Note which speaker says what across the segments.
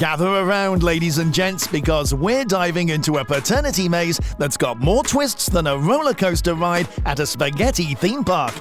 Speaker 1: Gather around, ladies and gents, because we're diving into a paternity maze that's got more twists than a roller coaster ride at a spaghetti theme park.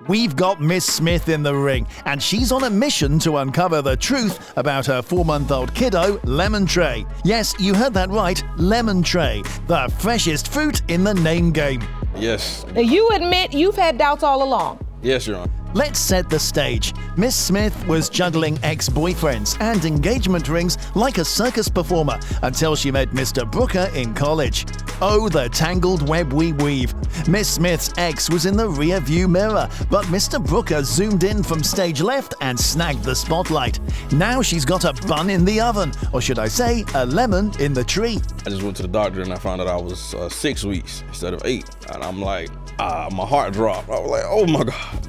Speaker 1: We've got Miss Smith in the ring, and she's on a mission to uncover the truth about her 4-month-old kiddo, Lemon Tray. Yes, you heard that right, Lemon Tray, the freshest fruit in the name game.
Speaker 2: Yes.
Speaker 3: Now you admit you've had doubts all along.
Speaker 2: Yes, Your Honor.
Speaker 1: Let's set the stage. Miss Smith was juggling ex-boyfriends and engagement rings like a circus performer until she met Mr. Brooker in college. Oh, the tangled web we weave. Miss Smith's ex was in the rear-view mirror, but Mr. Brooker zoomed in from stage left and snagged the spotlight. Now she's got a bun in the oven, or should I say, a lemon in the tree.
Speaker 2: I just went to the doctor and I found out I was 6 weeks instead of 8. And I'm like, my heart dropped. I was like, oh my God.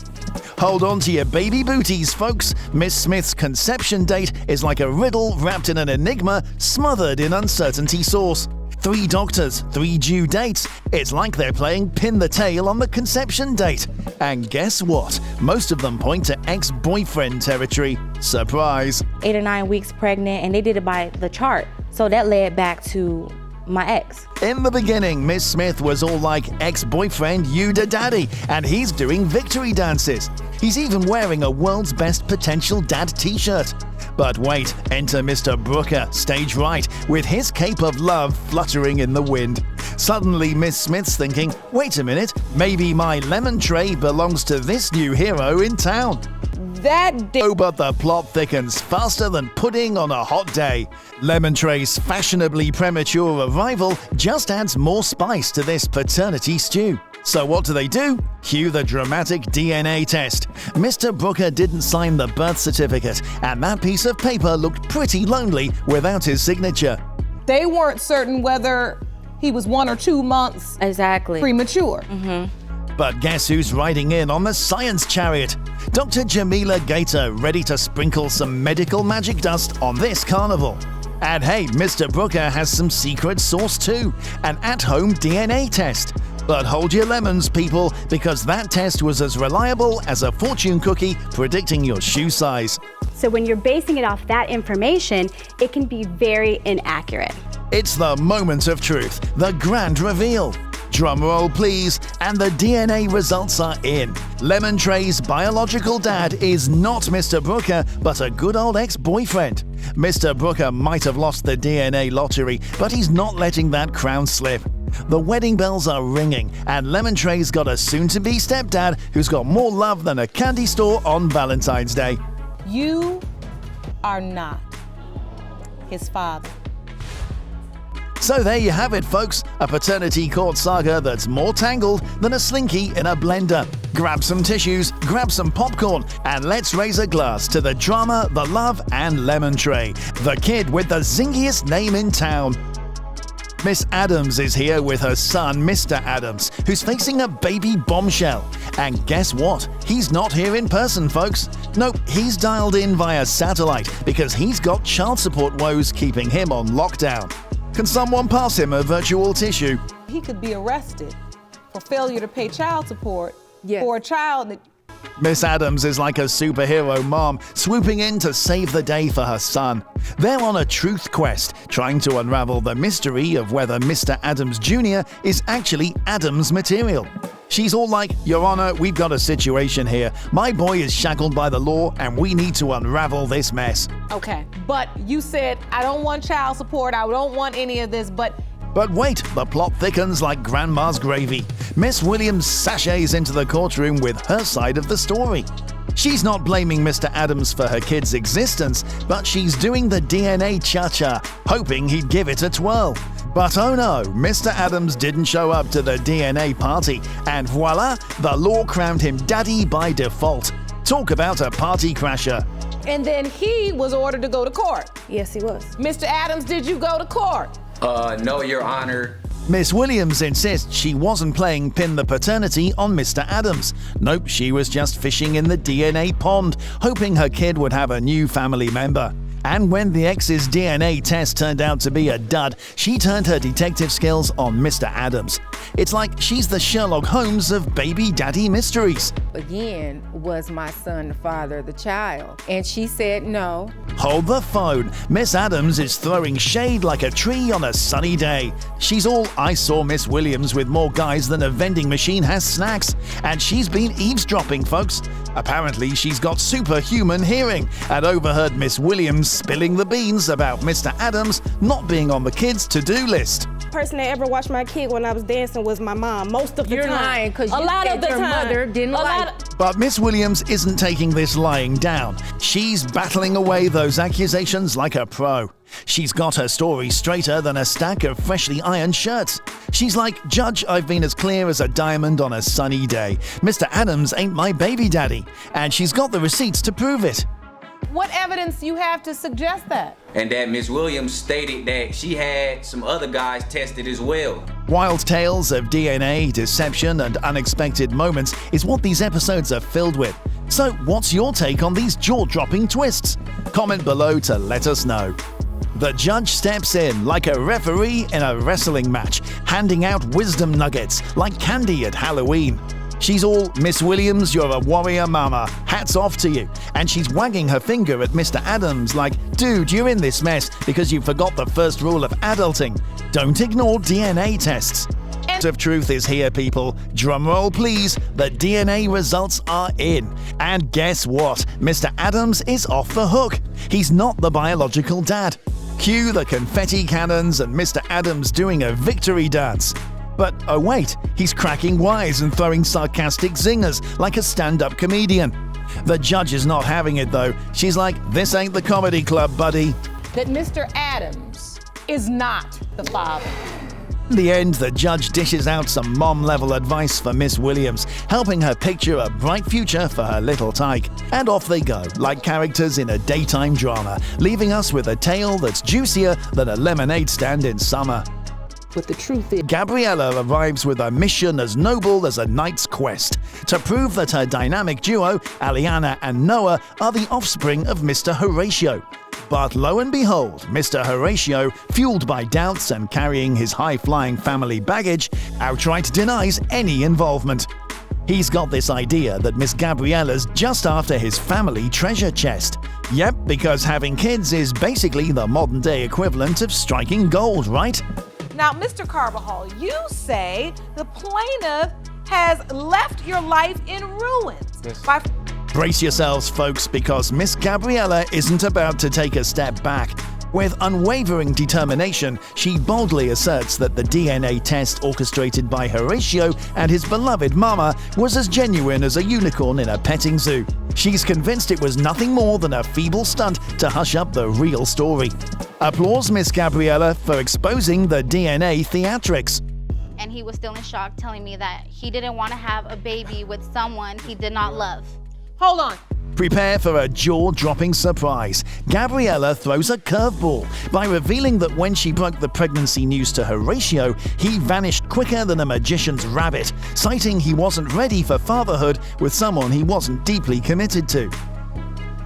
Speaker 1: Hold on to your baby booties, folks. Miss Smith's conception date is like a riddle wrapped in an enigma, smothered in uncertainty sauce. 3 doctors, 3 due dates. It's like they're playing pin the tail on the conception date. And guess what? Most of them point to ex-boyfriend territory. Surprise.
Speaker 4: 8 or 9 weeks pregnant, and they did it by the chart. So that led back to my ex.
Speaker 1: In the beginning, Miss Smith was all like, ex-boyfriend, you da daddy, and he's doing victory dances. He's even wearing a world's best potential dad t-shirt. But wait, enter Mr. Brooker, stage right, with his cape of love fluttering in the wind. Suddenly, Miss Smith's thinking, wait a minute, maybe my lemon tray belongs to this new hero in town. Oh, but the plot thickens faster than pudding on a hot day. Lemon Tray's fashionably premature arrival just adds more spice to this paternity stew. So what do? Cue the dramatic DNA test. Mr. Brooker didn't sign the birth certificate, and that piece of paper looked pretty lonely without his signature.
Speaker 3: They weren't certain whether he was 1 or 2 months premature.
Speaker 1: But guess who's riding in on the science chariot? Dr. Jamila Gator, ready to sprinkle some medical magic dust on this carnival. And hey, Mr. Brooker has some secret sauce too, an at-home DNA test. But hold your lemons, people, because that test was as reliable as a fortune cookie predicting your shoe size.
Speaker 5: So when you're basing it off that information, it can be very inaccurate.
Speaker 1: It's the moment of truth, the grand reveal. Drum roll, please, and the DNA results are in. Lemon Tray's biological dad is not Mr. Brooker, but a good old ex-boyfriend. Mr. Brooker might have lost the DNA lottery, but he's not letting that crown slip. The wedding bells are ringing, and Lemon Tray's got a soon-to-be stepdad who's got more love than a candy store on Valentine's Day.
Speaker 3: You are not his father.
Speaker 1: So there you have it, folks, a paternity court saga that's more tangled than a slinky in a blender. Grab some tissues, grab some popcorn, and let's raise a glass to the drama, the love, and Lemon Tray, the kid with the zingiest name in town. Miss Adams is here with her son, Mr. Adams, who's facing a baby bombshell. And guess what? He's not here in person, folks. Nope, he's dialed in via satellite because he's got child support woes keeping him on lockdown. Can someone pass him a virtual tissue?
Speaker 3: He could be arrested for failure to pay child support for a child that...
Speaker 1: Miss Adams is like a superhero mom, swooping in to save the day for her son. They're on a truth quest, trying to unravel the mystery of whether Mr. Adams Jr. is actually Adams material. She's all like, Your Honor, we've got a situation here. My boy is shackled by the law, and we need to unravel this mess.
Speaker 3: Okay, but you said, I don't want child support, I don't want any of this, But
Speaker 1: wait, the plot thickens like Grandma's gravy. Miss Williams sachets into the courtroom with her side of the story. She's not blaming Mr. Adams for her kid's existence, but she's doing the DNA cha-cha, hoping he'd give it a twirl. But oh no, Mr. Adams didn't show up to the DNA party, and voila, the law crowned him daddy by default. Talk about a party crasher.
Speaker 3: And then he was ordered to go to court.
Speaker 4: Yes, he was.
Speaker 3: Mr. Adams, did you go to court?
Speaker 6: No, Your Honor.
Speaker 1: Miss Williams insists she wasn't playing pin the paternity on Mr. Adams. Nope, she was just fishing in the DNA pond, hoping her kid would have a new family member. And when the ex's DNA test turned out to be a dud, she turned her detective skills on Mr. Adams. It's like she's the Sherlock Holmes of baby daddy mysteries.
Speaker 7: again, was my son the father of the child? And she said no.
Speaker 1: Hold the phone. Miss Adams is throwing shade like a tree on a sunny day. She's all, I saw Miss Williams with more guys than a vending machine has snacks. And she's been eavesdropping, folks. Apparently, she's got superhuman hearing and overheard Miss Williams spilling the beans about Mr. Adams not being on the kids' to-do list.
Speaker 8: Person that ever watched my kid when I was dancing was my mom, most of the time.
Speaker 7: You're lying, because you said your mother didn't like.
Speaker 1: But Miss Williams isn't taking this lying down. She's battling away those accusations like a pro. She's got her story straighter than a stack of freshly ironed shirts. She's like, Judge, I've been as clear as a diamond on a sunny day. Mr. Adams ain't my baby daddy. And she's got the receipts to prove it.
Speaker 3: What evidence do you have to suggest that?
Speaker 6: And that Ms. Williams stated that she had some other guys tested as well.
Speaker 1: Wild tales of DNA, deception, and unexpected moments is what these episodes are filled with. So what's your take on these jaw-dropping twists? Comment below to let us know. The judge steps in like a referee in a wrestling match, handing out wisdom nuggets like candy at Halloween. She's all, Miss Williams, you're a warrior mama, hats off to you. And she's wagging her finger at Mr. Adams like, dude, you're in this mess because you forgot the first rule of adulting. Don't ignore DNA tests. End of truth is here, people. Drumroll, please. The DNA results are in. And guess what? Mr. Adams is off the hook. He's not the biological dad. Cue the confetti cannons and Mr. Adams doing a victory dance. But oh wait, he's cracking wise and throwing sarcastic zingers like a stand-up comedian. The judge is not having it though. She's like, this ain't the comedy club, buddy.
Speaker 3: That Mr. Adams is not the father.
Speaker 1: In the end, the judge dishes out some mom-level advice for Miss Williams, helping her picture a bright future for her little tyke. And off they go, like characters in a daytime drama, leaving us with a tale that's juicier than a lemonade stand in summer.
Speaker 3: But the truth is,
Speaker 1: Gabriella arrives with a mission as noble as a knight's quest, to prove that her dynamic duo, Aliana and Noah, are the offspring of Mr. Horatio. But lo and behold, Mr. Horatio, fueled by doubts and carrying his high-flying family baggage, outright denies any involvement. He's got this idea that Miss Gabriella's just after his family treasure chest. Yep, because having kids is basically the modern-day equivalent of striking gold, right?
Speaker 3: now, Mr. Carbajal, you say the plaintiff has left your life in ruins.
Speaker 2: Yes.
Speaker 1: Brace yourselves, folks, because Miss Gabriella isn't about to take a step back. With unwavering determination, she boldly asserts that the DNA test orchestrated by Horatio and his beloved mama was as genuine as a unicorn in a petting zoo. She's convinced it was nothing more than a feeble stunt to hush up the real story. Applause Miss Gabriella for exposing the DNA theatrics.
Speaker 9: And he was still in shock, telling me that he didn't want to have a baby with someone he did not love.
Speaker 3: Hold on.
Speaker 1: Prepare for a jaw-dropping surprise. Gabriella throws a curveball by revealing that when she broke the pregnancy news to Horatio, he vanished quicker than a magician's rabbit, citing he wasn't ready for fatherhood with someone he wasn't deeply committed to.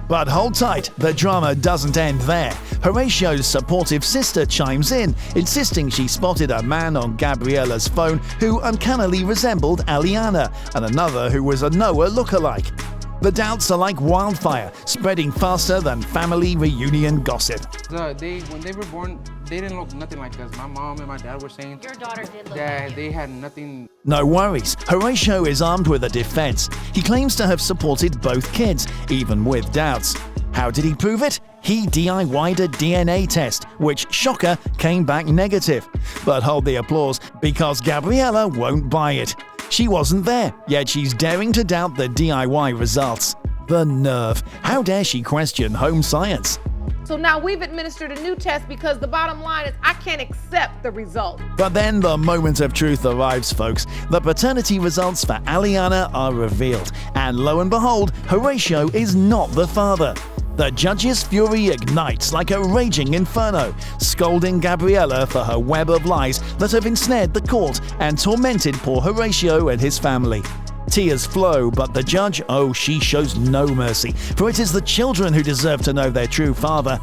Speaker 1: But hold tight, the drama doesn't end there. Horatio's supportive sister chimes in, insisting she spotted a man on Gabriella's phone who uncannily resembled Aliana, and another who was a Noah lookalike. The doubts are like wildfire, spreading faster than family reunion gossip.
Speaker 10: When they were born, they didn't look nothing like us. My mom and my dad were saying
Speaker 9: Your daughter did look
Speaker 10: that
Speaker 9: like you.
Speaker 10: they had nothing.
Speaker 1: No worries, Horatio is armed with a defense. He claims to have supported both kids, even with doubts. How did he prove it? He DIY'd a DNA test, which, shocker, came back negative. But hold the applause, because Gabriella won't buy it. She wasn't there, yet she's daring to doubt the DIY results. The nerve. How dare she question home science?
Speaker 3: So now we've administered a new test because the bottom line is I can't accept the result.
Speaker 1: But then the moment of truth arrives, folks. The paternity results for Aliana are revealed, and lo and behold, Horatio is not the father. The judge's fury ignites like a raging inferno, scolding Gabriella for her web of lies that have ensnared the court and tormented poor Horatio and his family. Tears flow, but the judge, she shows no mercy, for it is the children who deserve to know their true father.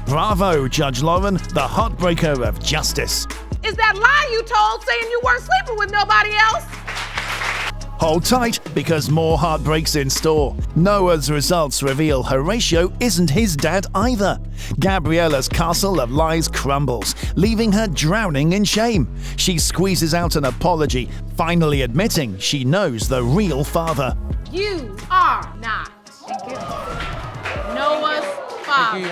Speaker 1: Bravo, Judge Lauren, the heartbreaker of justice.
Speaker 3: Is that lie you told saying you weren't sleeping with nobody else?
Speaker 1: Hold tight, because more heartbreaks in store. Noah's results reveal Horatio isn't his dad either. Gabriella's castle of lies crumbles, leaving her drowning in shame. She squeezes out an apology, finally admitting she knows the real father.
Speaker 3: You are not Noah's father.